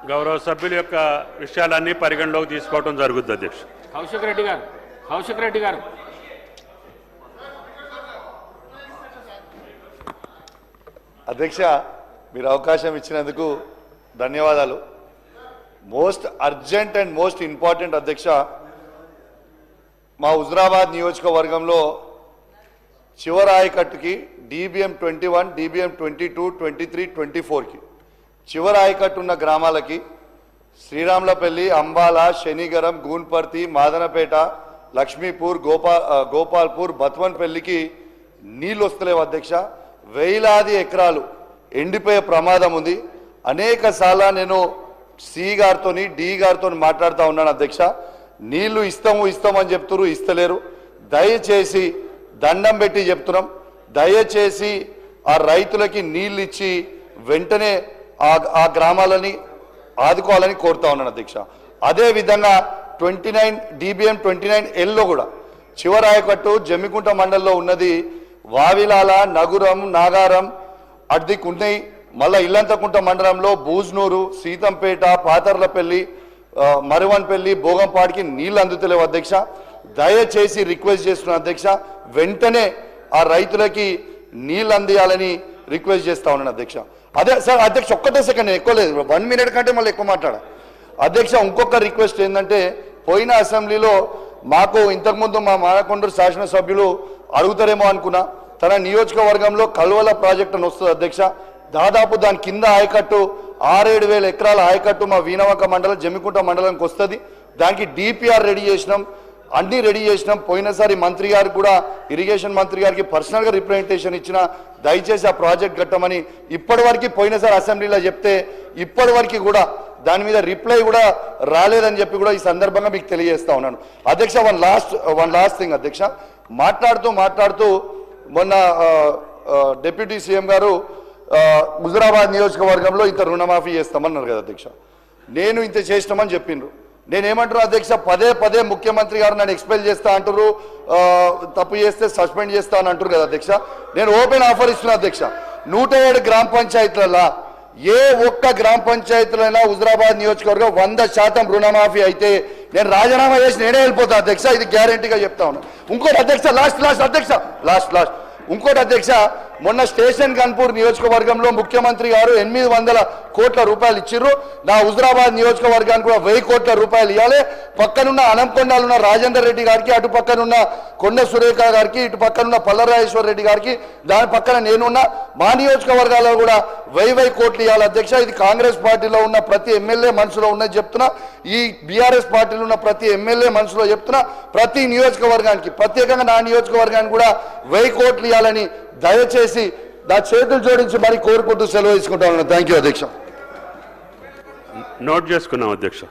గౌరవ సభ్యుల యొక్క విషయాలన్నీ పరిగణలోకి తీసుకోవడం జరుగుతుంది అధ్యక్ష. కౌశిక్ రెడ్డి గారు అధ్యక్ష, మీరు అవకాశం ఇచ్చినందుకు ధన్యవాదాలు. Most urgent and most important అధ్యక్ష, మా హుజురాబాద్ నియోజకవర్గంలో చివరి ఆయకట్టుకి DBM 21, DBM 22, 23, 24కి చివరి ఆయకట్టు ఉన్న గ్రామాలకి శ్రీరాములపల్లి, అంబాల, శనిగరం, గూన్పర్తి, మాదనపేట, లక్ష్మీపూర్, గోపాల్పూర్, బత్వన్పల్లికి నీళ్ళు వస్తలేవు అధ్యక్ష. వేలాది ఎకరాలు ఎండిపోయే ప్రమాదం ఉంది. అనేక సార్లు నేను సి గారితో డి గారితో మాట్లాడుతూ ఉన్నాను అధ్యక్ష. నీళ్లు ఇస్తామని చెప్తున్నారు, ఇస్తలేరు. దయచేసి దండం పెట్టి చెప్తున్నాం, దయచేసి ఆ రైతులకి నీళ్ళు ఇచ్చి వెంటనే ఆ గ్రామాలని ఆదుకోవాలని కోరుతా ఉన్నాను అధ్యక్ష. అదేవిధంగా 29 DBM 29Lలో కూడా చివరి ఆయకట్టు జమ్మికుంట మండలంలో ఉన్నది. వావిలాల, నగురం, నాగారం అడ్దికు ఉన్నాయి. మళ్ళీ ఇల్లంతకుంట మండలంలో బూజ్నూరు, సీతంపేట, పాతర్లపల్లి, మరువన్పల్లి, భోగంపాడికి నీళ్లు అందుతలేవు అధ్యక్ష. దయచేసి రిక్వెస్ట్ చేస్తున్నాను అధ్యక్ష, వెంటనే ఆ రైతులకి నీళ్ళు అందియాలని రిక్వెస్ట్ చేస్తా ఉన్నాను అధ్యక్ష. అదే సార్ అధ్యక్ష, ఒక్కటే సెకండ్, నేను ఎక్కువ లేదు, 1 minute కంటే మళ్ళీ ఎక్కువ మాట్లాడా అధ్యక్ష. ఇంకొక రిక్వెస్ట్ ఏంటంటే, పోయిన అసెంబ్లీలో మాకు ఇంతకుముందు మా మానకొండూరు శాసనసభ్యులు అడుగుతారేమో అనుకున్నా, తన నియోజకవర్గంలో కల్వల ప్రాజెక్ట్ అని వస్తుంది అధ్యక్ష. దాదాపు దాని కింద ఆయకట్టు 6-7 వేల ఎకరాల ఆయకట్టు మా వీణవంక మండలం, జమ్మికుంట మండలంకి వస్తుంది. దానికి DPR రెడీ చేసినాం, అన్నీ రెడీ చేసినాం. పోయినసారి మంత్రి గారికి కూడా, ఇరిగేషన్ మంత్రి గారికి పర్సనల్గా రిప్రజెంటేషన్ ఇచ్చిన, దయచేసి ఆ ప్రాజెక్ట్ కట్టమని. ఇప్పటివరకు పోయినసారి అసెంబ్లీలో చెప్తే ఇప్పటివరకు కూడా దాని మీద రిప్లై కూడా రాలేదని చెప్పి కూడా ఈ సందర్భంగా మీకు తెలియజేస్తా ఉన్నాను అధ్యక్ష. వన్ లాస్ట్ థింగ్ అధ్యక్ష, మాట్లాడుతూ మొన్న డిప్యూటీ సీఎం గారు హుజురాబాద్ నియోజకవర్గంలో ఇంత రుణమాఫీ చేస్తామన్నారు కదా అధ్యక్ష. నేను ఇంత చేసినామని చెప్పిండ్రు. నేనేమంటారు అధ్యక్ష, పదే ముఖ్యమంత్రి గారు నన్ను ఎక్స్పెల్ చేస్తా అంటారు, తప్పు చేస్తే సస్పెండ్ చేస్తా అని అంటారు కదా అధ్యక్ష. నేను ఓపెన్ ఆఫర్ ఇస్తున్నా అధ్యక్ష, 107 గ్రామ పంచాయతీలలో ఏ ఒక్క గ్రామ పంచాయతీలైనా హుజురాబాద్ నియోజకవర్గం 100% రుణమాఫీ అయితే నేను రాజీనామా చేసి నేనే వెళ్ళిపోతా అధ్యక్ష. ఇది గ్యారంటీగా చెప్తా ఉన్నా. ఇంకోటి అధ్యక్ష, లాస్ట్ ఇంకోటి అధ్యక్ష, మొన్న స్టేషన్ గన్పూర్ నియోజకవర్గంలో ముఖ్యమంత్రి గారు 800 కోట్ల రూపాయలు ఇచ్చిర్రు. నా హుజురాబాద్ నియోజకవర్గానికి కూడా 1000 కోట్ల రూపాయలు ఇవ్వాలి. పక్కనున్న అనంకొండలున్న రాజేందర్ రెడ్డి గారికి, అటు పక్కనున్న కొండ సురేఖ గారికి, ఇటు పక్కనున్న పల్లరాజేశ్వర రెడ్డి గారికి, దాని పక్కన నేనున్నా, మా నియోజకవర్గాల్లో కూడా 1000 కోట్లు ఇవ్వాలి అధ్యక్ష. ఇది కాంగ్రెస్ పార్టీలో ఉన్న ప్రతి ఎమ్మెల్యే మనసులో ఉన్నది చెప్తున్నా, ఈ బీఆర్ఎస్ పార్టీలో ఉన్న ప్రతి ఎమ్మెల్యే మనసులో చెప్తున్నా. ప్రతి నియోజకవర్గానికి, ప్రత్యేకంగా నా నియోజకవర్గానికి కూడా 1000 కోట్లు ఇవ్వాలని దయచేసి నా చేతులు జోడించి మరి కోరుకుంటూ సెలవు తీసుకుంటా ఉన్నాను. థ్యాంక్ యూ అధ్యక్ష. నోట్ చేసుకున్నాం అధ్యక్ష.